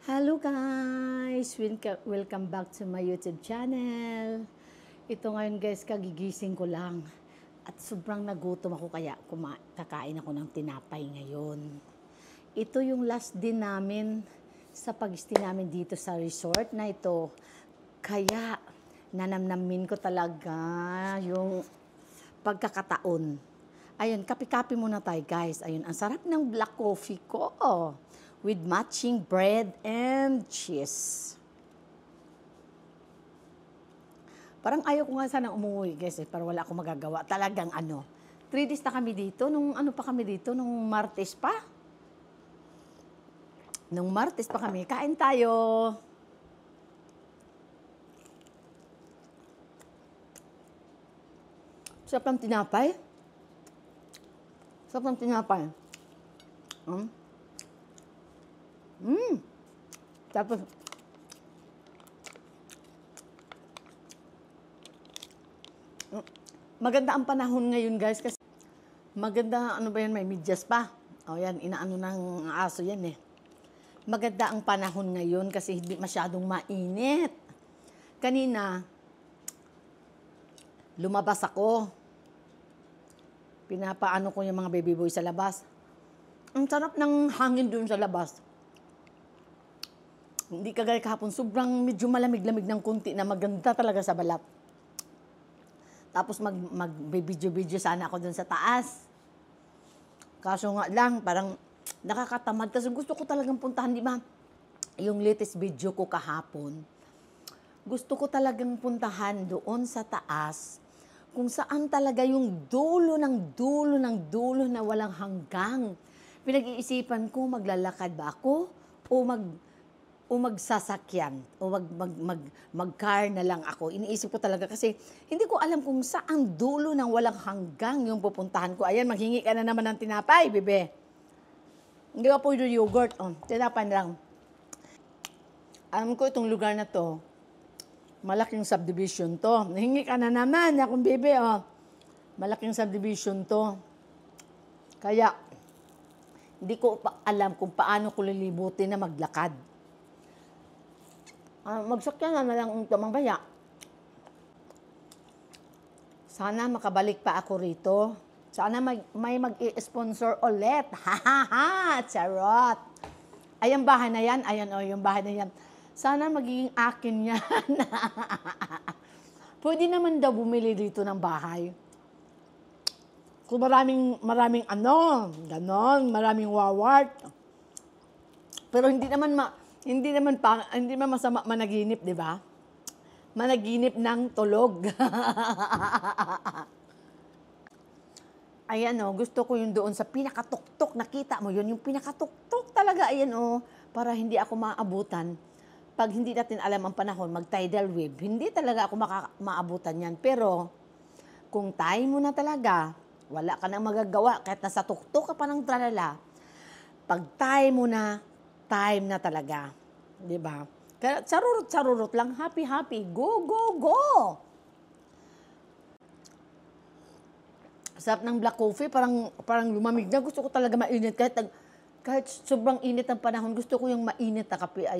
Hello guys! Welcome back to my YouTube channel. Ito ngayon guys, kagigising ko lang. At sobrang nagutom ako kaya kakain ako ng tinapay ngayon. Ito yung last din namin sa pag-stay namin dito sa resort na ito. Kaya nanamnamin ko talaga yung pagkakataon. Ayun, kape-kape muna tayo guys. Ayun, ang sarap ng black coffee ko. With matching bread and cheese. Parang ayaw ko nga sana umuwi guys pero wala akong magagawa. Talagang 3 days na kami dito. Nung Martes pa. Nung Martes pa kami. Kain tayo. Sarap ng tinapay. Sarap ng tinapay. Tapos, maganda ang panahon ngayon guys kasi maganda, may medyas pa. O yan, inaano ng aso yan eh. Maganda ang panahon ngayon kasi hindi masyadong mainit. Kanina, lumabas ako. Pinapaano ko yung mga baby boy sa labas. Ang sarap ng hangin doon sa labas. Hindi kagaya kahapon, sobrang medyo malamig-lamig ng kunti na maganda talaga sa balat. Tapos mag-video-video sana ako dun sa taas. Kaso nga lang, parang nakakatamad. Kasi gusto ko talagang puntahan, di ba? Yung latest video ko kahapon. Gusto ko talagang puntahan doon sa taas kung saan talaga yung dulo na walang hanggang. Pinag-iisipan ko, maglalakad ba ako o magsasakyan o mag-car na lang ako. Iniisip ko talaga kasi hindi ko alam kung saan dulo ng walang hanggang yung pupuntahan ko. Ayan, maghingi ka na naman ng tinapay, bebe. Hindi ka po yung yogurt. Tinapay na lang. Alam ko itong lugar na to, malaking subdivision to. Nahingi ka na naman, akong bebe. Malaking subdivision to. Kaya, hindi ko alam kung paano ko lilibutin na maglakad. Magsakyan na lang ito, Baya. Sana makabalik pa ako rito. Sana may mag-i-sponsor ulit. Ha! Charot! Ayan bahay na yan. Ayan yung bahay na yan. Sana magiging akin yan. Pwede naman daw bumili dito ng bahay. Kung maraming ganon, maraming wawart. Pero hindi naman masama managinip, di ba? Managinip ng tulog. Ayan gusto ko yung doon sa pinakatuktok, nakita mo yun, yung pinakatuktok talaga, ayan para hindi ako maabutan. Pag hindi natin alam ang panahon, mag-tidal wave, hindi talaga ako maabutan yan. Pero, kung time mo na talaga, wala ka nang magagawa, kahit nasa tuktok ka pa ng tralala, pag time na talaga. Diba? Kaya charurot lang, happy, go, go, go! Sarap ng black coffee, parang lumamig na. Gusto ko talaga mainit. Kahit sobrang init ang panahon, gusto ko yung mainit na kape.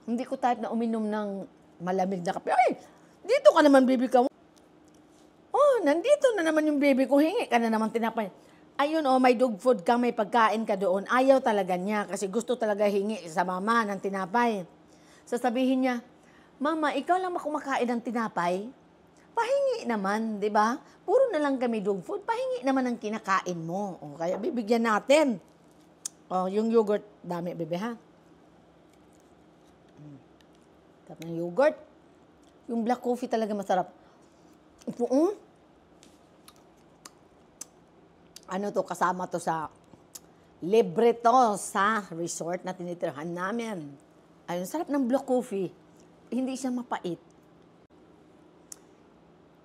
Hindi ko type na uminom ng malamig na kape. Ay, dito ka naman, baby ka. Nandito na naman yung baby ko. Hingi ka na naman tinapay. Ayun may dog food ka, may pagkain ka doon. Ayaw talaga niya kasi gusto talaga hingi sa mama ng tinapay. Sasabihin niya, Mama, ikaw lang kumakain ng tinapay? Pahingi naman, di ba? Puro na lang kami dog food, pahingi naman ang kinakain mo. Kaya bibigyan natin. Yung yogurt, dami, bebe, ha? Sarap ng yogurt. Yung black coffee talaga masarap. Kasama to sa libre to sa resort na tinitirhan namin. Ayun, sarap ng black coffee. Hindi siya mapait.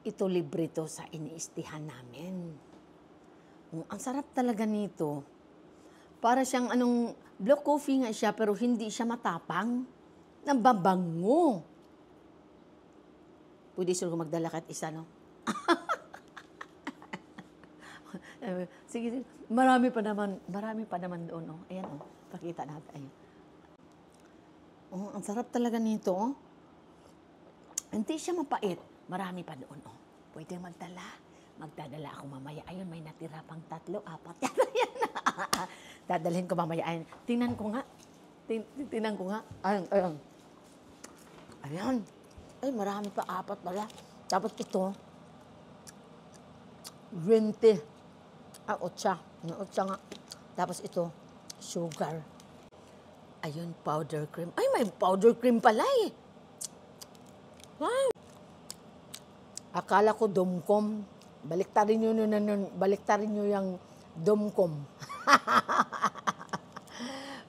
Ito libre to sa iniistihan namin. Ang sarap talaga nito. Para siyang black coffee nga siya pero hindi siya matapang. Nababango. Pwede sila magdala kahit isa, no? Sige, marami pa naman doon. Ayan, pakita natin. Ayan. Oh, ang sarap talaga nito. Oh. Hindi siya mapait. Marami pa doon. Oh. Pwede magdala. Magdadala ako mamaya. Ayun, may natira pang 3, 4. Yan. Dadalhin ko mamaya. Ayun. Tingnan ko nga. Tingnan ko nga. Ayun, ayun. Ayan. Ay, marami pa. 4 pala. Tapos ito, green tea. Otsa. Otsa nga. Tapos ito, sugar. Ayun, powder cream. Ay, may powder cream pala eh. Ay. Akala ko domcom. Baliktarin nyo yung domcom.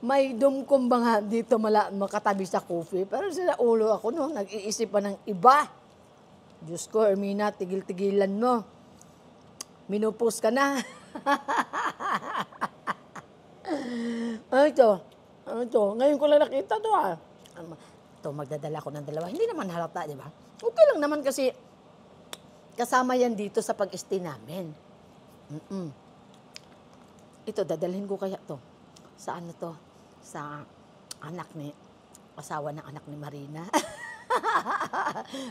May domcom ba nga dito makatabi sa coffee? Pero sila ulo ako, no? Nag-iisip pa ng iba. Diyos ko, Ermina, tigil-tigilan mo. Minupos ka na. Ito. Ngayon ko lang nakita to, ah. Ito, magdadala ko ng 2. Hindi naman halata, di ba? Okay lang naman kasi kasama yan dito sa pag-stay namin. Ito, dadalhin ko kaya to. Sa ano to? Sa asawa ng anak ni Marina.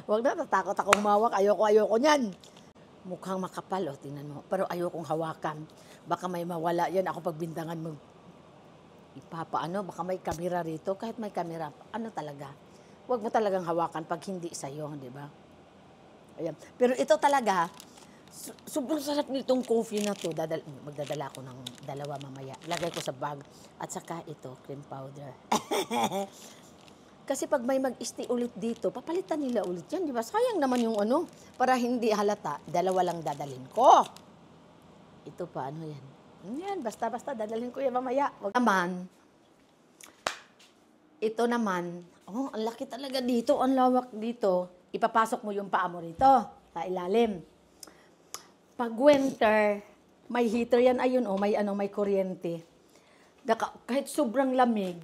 Huwag na, natakot akong mawak. Ayoko niyan. Mukhang makapal, oh, tingnan mo. Pero ayokong hawakan. Baka may mawala yan. Ako pagbintangan mo. Baka may kamera rito. Kahit may kamera, ano talaga? Huwag mo talagang hawakan pag hindi sa'yo, di ba? Ayan. Pero ito talaga, sobrang sarap nitong coffee na to. Magdadala ko ng 2 mamaya. Lagay ko sa bag. At saka ito, cream powder. Kasi pag may mag-stay ulit dito, papalitan nila ulit yan, di ba? Sayang naman yung ano, para hindi halata, 2 lang dadalhin ko. Ito pa, ano yan? Yan, basta-basta, dadalhin ko yan mamaya. Ito naman, oh, ang laki talaga dito, ang lawak dito. Ipapasok mo yung paa mo rito, sa ilalim. Pag winter, may heater yan, ayun, oh, may kuryente. Kahit sobrang lamig,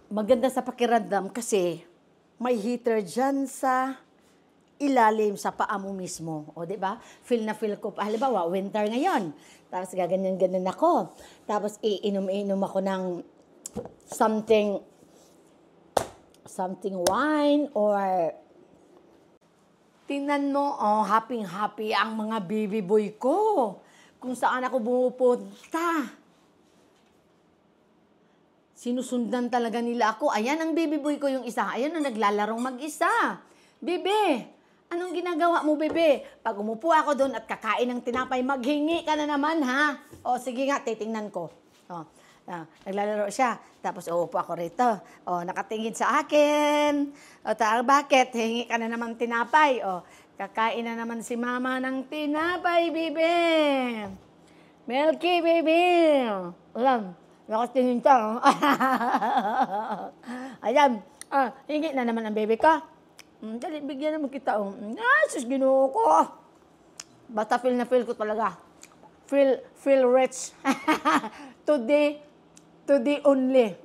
maganda sa pakiramdam kasi may heater dyan sa ilalim sa paa mo mismo. O, di ba? Feel na feel ko. Halimbawa, winter ngayon. Tapos gaganyan-ganyan ako. Tapos iinom-inom ako ng something wine or tingnan mo, oh, happy-happy ang mga baby boy ko. Kung saan ako bumupunta. Sinusundan talaga nila ako. Ayan ang baby boy ko yung isa. Ayan ang naglalarong mag-isa. Bebe, anong ginagawa mo, bebe? Pag umupo ako doon at kakain ng tinapay, maghingi ka na naman, ha? O, sige nga, titingnan ko. O, naglalaro siya. Tapos, uupo ako rito. O, nakatingin sa akin. O, bakit? Hingi ka na naman tinapay. O, kakain na naman si mama ng tinapay, bebe. Milky, bebe. Alam. Nakatingin ka. Ayan. Hingi na naman ang baby ka. Dali, bigyan naman kita. Sus, Ginoo ko. Basta feel na feel ko talaga. Feel rich. Today only.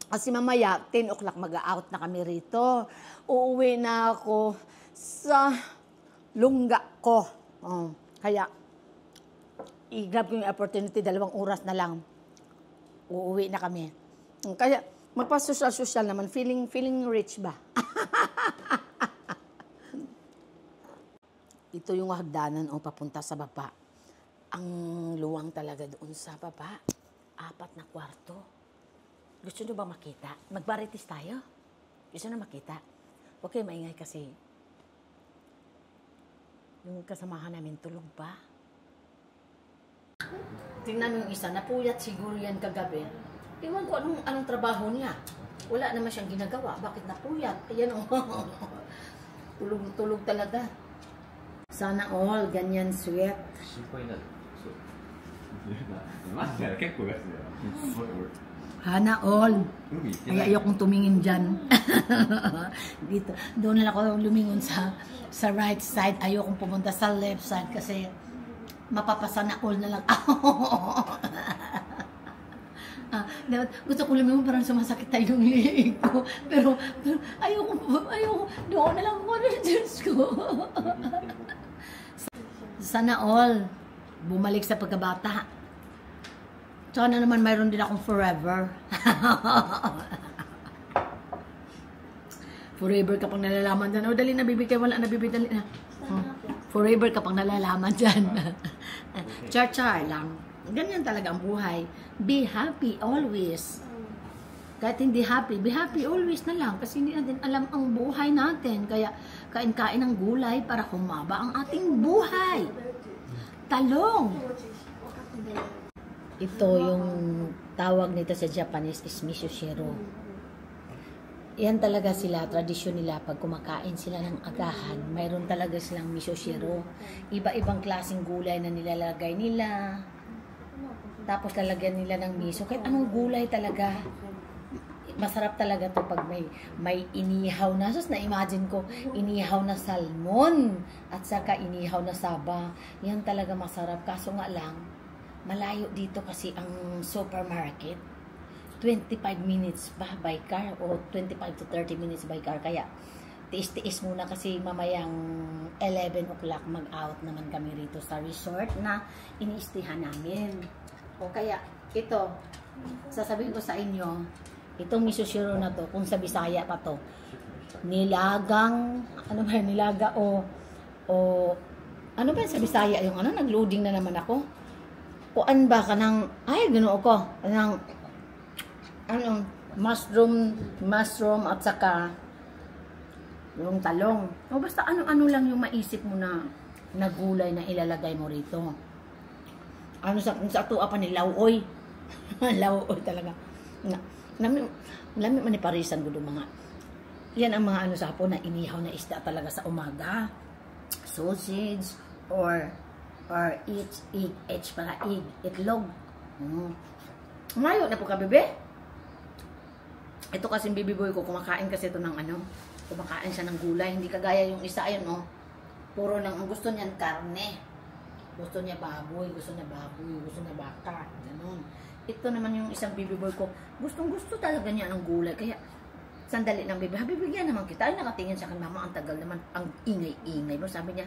Kasi mamaya, 10 o'clock mag-out na kami rito. Uuwi na ako sa lungga ko. Kaya, i-grab ko yung opportunity, 2 oras na lang. Uuwi na kami. Kaya, magpa-social naman. Feeling rich ba? Ito yung hagdanan o papunta sa baba. Ang luwang talaga doon sa baba. 4 na kwarto. Gusto nyo ba makita? Magbaritis tayo? Gusto nyo makita? Huwag kayo maingay kasi yung kasamahan namin tulog pa. Tingnan mo yung isa, napuyat siguro yan kagabi. Tingnan ko anong trabaho niya. Wala naman siyang ginagawa. Bakit napuyat? Ayan o. Tulog talaga. Sana all, ganyan sweet. Hana all. Ay, ayokong tumingin dyan. Dito. Doon lang ako lumingon sa right side. Ayokong pumunta sa left side kasi mapapasana all na lang ako. Gusto ko lumingon parang sumasakit tayo yung liig ko. Pero ayoko, doon na lang ako. Diyos ko. Sana all. Bumalik sa pagkabata. Sana naman mayroon din akong forever. Forever ka pang nalalaman dyan. O, dali na, bibigay. Wala na, bibigay. Dali na. Forever ka pang nalalaman dyan. Char-char lang. Ganyan talaga ang buhay. Be happy always. Kahit hindi happy, be happy always na lang. Kasi hindi natin alam ang buhay natin. Kaya, kain-kain ng gulay para humaba ang ating buhay. Talong. Ito yung tawag nito sa Japanese is miso-shiro. Yan talaga sila, tradisyon nila pag kumakain sila ng agahan. Mayroon talaga silang miso-shiro. Iba-ibang klaseng gulay na nilalagay nila. Tapos lalagyan nila ng miso. Kahit anong gulay talaga. Masarap talaga to pag may inihaw na. Sus, na-imagine ko, inihaw na salmon at saka inihaw na saba. Yan talaga masarap. Kaso nga lang, malayo dito kasi ang supermarket. 25 minutes pa by car o 25 to 30 minutes by car. Kaya, tiis-tiis muna kasi mamayang 11 o'clock mag-out naman kami rito sa resort na iniistihan namin. O kaya, ito, sasabihin ko sa inyo, itong miso-shiro na to, kung sa Bisaya pa to, nilagang, ano ba yun, nilaga o ano ba yun sa Bisaya, yung ano, nag-loading na naman ako. Kuan ba ka ng, ay, ganoon ko, ng, ano, mushroom at saka, yung talong. O basta ano-ano lang yung maisip mo na gulay na ilalagay mo rito. Ano sa tuwa pa ni Lauoy. Lauoy talaga. Lami man parisan ko mga. Yan ang mga ano sa Hapon na inihaw na isda talaga sa umaga. Sausage or egg para egg, itlog. Ngayon na po ka, bebe. Ito kasi baby boy ko, kumakain kasi ito ng ano, kumakain siya ng gulay, hindi kagaya yung isa ayun, oh. Puro nang ang gusto niyan karne. Gusto niya baboy, gusto niya baka, ganun. Ito naman yung isang baby boy ko, gustong-gusto talaga niya ng gulay. Kaya, sandali lang, baby, bibigyan naman kita. Ay, nakatingin sa akin, mama, ang tagal naman, ang ingay-ingay mo. Sabi niya,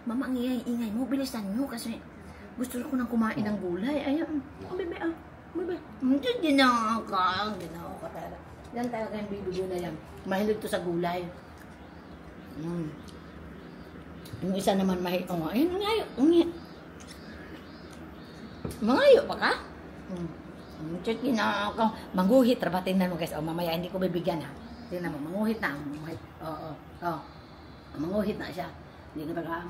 mama, ang ingay-ingay mo, bilisan nyo, kasi gusto ko nang kumain ng gulay. Ay, bebe, bebe. Hindi na ka talaga. Yan talaga yung baby boy na yan. Mahilig to sa gulay. Yung isa naman mahilig, ayun, mangayo pa ka? Sige na ako. Mangguhit. Rabatin na mo guys. O mamaya hindi ko bibigyan ha. Tingnan mo. Manguhit na. Oo. Manguhit na siya. Hindi ko tagaan.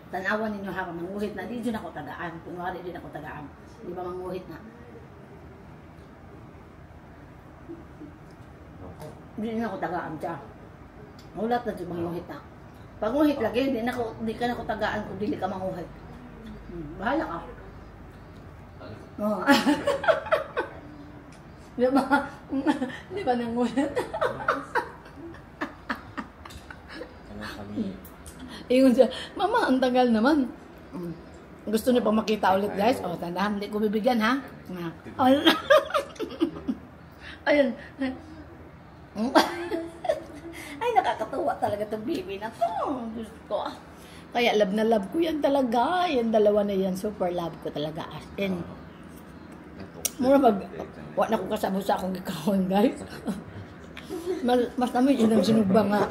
Tanawan ninyo ha. Manguhit na. Hindi din ako tagaan. Kunwari din ako tagaan. Di ba manguhit na? Hindi din ako tagaan siya. Ulat na siya manguhit na. Pag nguhit lagi, hindi ka na ako tagaan kung hindi ka manguhit. Bahala ka. Oh. Di ba? Di ba nangulit? Ingon siya, mama, ang tagal naman. Gusto niyo pa makita ulit guys? O, tandaan, hindi ko bibigyan ha? Ayun. Ay, nakakatuwa talaga itong baby na to. Gusto ko. Kaya love na love ko yan talaga. Yan dalawa na yan, super love ko talaga. As in, mura wala na ko kasabo sa akong gikawon guys. Mas namin yun ang sinugba nga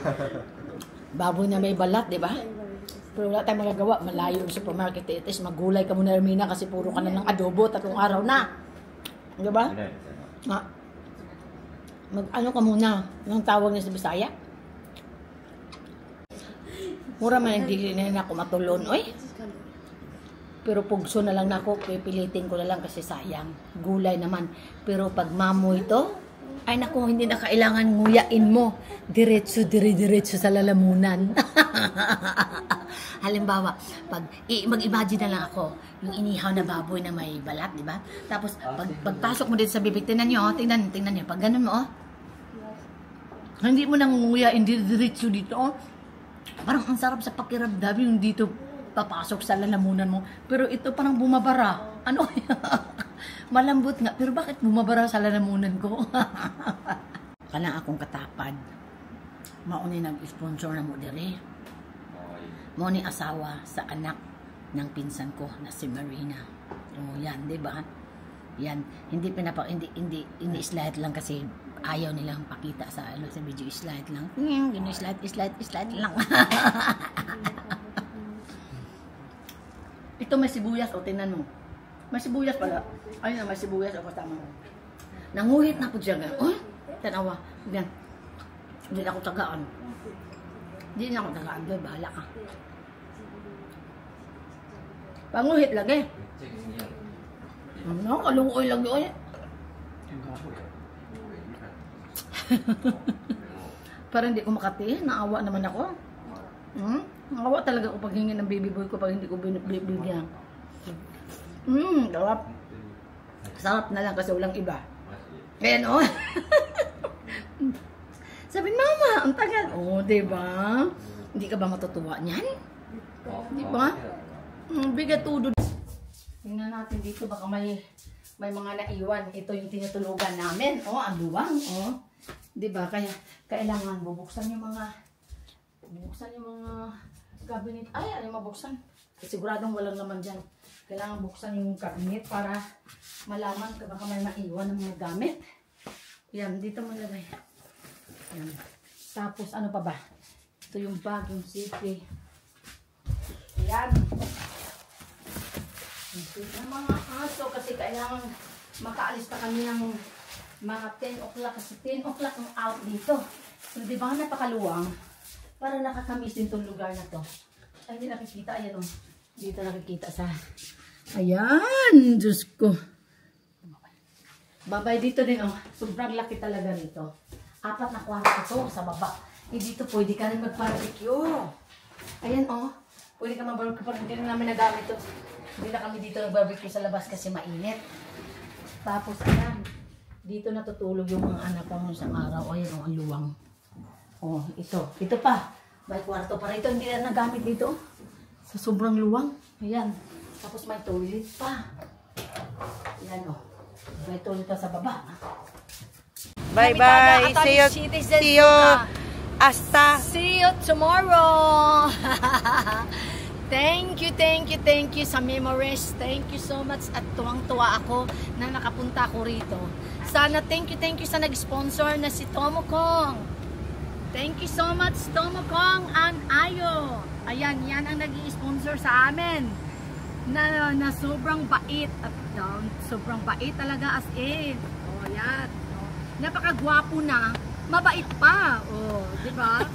baboy na may balat, di ba? Pero wala tayong magagawa, malayo yung supermarket. It is magulay ka muna, Ermina, kasi puro ka na ng adobo, 3 araw na, di ba? Ano ka muna, yung tawag niya sa Bisaya, mura man hindi na ako matulon, oy. Pero pugso na lang ako, pipilitin ko na lang kasi sayang. Gulay naman. Pero pag mamoy to, ay naku, hindi na kailangan nguyain mo. Diretso sa lalamunan. Halimbawa, mag-imagine na lang ako, yung inihaw na baboy na may balat, di ba? Tapos, pagpasok mo dito sa bibig, tingnan nyo, tingnan nyo, pag ganun mo, hindi mo nang nguyain diretso dito, parang ang sarap sa pakiramdam yung dito, papasok sa lalamunan mo. Pero ito parang bumabara. Ano kaya? Malambot nga. Pero bakit bumabara sa lalamunan ko? Kana akong katapad. Mauni nag-sponsor na mo dire. Mauni asawa sa anak. ng pinsan ko na si Marina. Oh, yan, 'di ba? Yan, hindi ini-slide lang kasi ayaw nilang pakita sa sa video, slide lang. Slide lang. Ito may sibuyas, o tingnan mo. May sibuyas pala. Ayun na, may sibuyas o kasama mo. Nanguhit na po siya. Oh, tanawa. Yan. Hindi na ako tagaan. Hindi na ako tagaan. Doon, bahala ka. Panguhit lagi. Ano, kalungoy lagi. Oy. Parang hindi ko makati. Naawa naman ako. Naawa talaga ako pag hingi ng baby boy ko pag hindi ko bibigyan. Sarap. Sarap na lang kasi walang iba. Ayan, oh. Sabi, mama, ang tagal. Oh, diba? Hindi ka ba matutuwa niyan? Diba? Bigat udo. Tingnan natin dito, baka may mga naiwan. Ito yung tinutulugan namin. Oh, ang luwang. Oh. Diba? Kaya, kailangan bubuksan yung mga cabinet. Ay, ano mabuksan? Siguradong walang naman dyan. Kailangan buksan yung cabinet para malaman ka baka may maiwan ng mga gamit. Yan, dito mo lagay. Yan. Tapos, ano pa ba? Ito yung bag, yung city. Yan. Yung mga aso kasi kailangan makaalis na kami ng mga 10 o'clock kasi 10 o'clock ang out dito. So, di ba napakaluwang? Para nakakamiss din itong lugar na to. Ay, hindi nakikita. Ayan o. Dito nakikita sa... Ayan! Diyos ko. Babay dito din o. Sobrang laki talaga nito. 4 na kwarto to sa baba. Eh, dito pwede ka rin mag-barbecue. Ayan o. Pwede ka mag-barbecue. Pag hindi na namin nagamit to. Hindi na kami dito nag-barbecue sa labas kasi mainit. Tapos, ayan. Dito natutulog yung mga anak ko sa araw. Ayan o, ang luwang. Oh, ito. Ito pa. May kwarto pa rito. Hindi na nagamit dito. Sa sobrang luwang. Ayan. Tapos may toilet pa. Ayan o. May toilet pa sa baba. Bye-bye. See you. Hasta. See you tomorrow. Thank you sa memories. Thank you so much. At tuwang-tuwa ako na nakapunta ako rito. Sana thank you sa nag-sponsor na si Tomo Kong. Thank you so much, Tomo Kong and Ayo. Ayan, yan ang nag-i-sponsor sa amin. Na sobrang bait. At sobrang bait talaga as in. Oh, yan. Napakagwapo na. Mabait pa. Oh, di ba?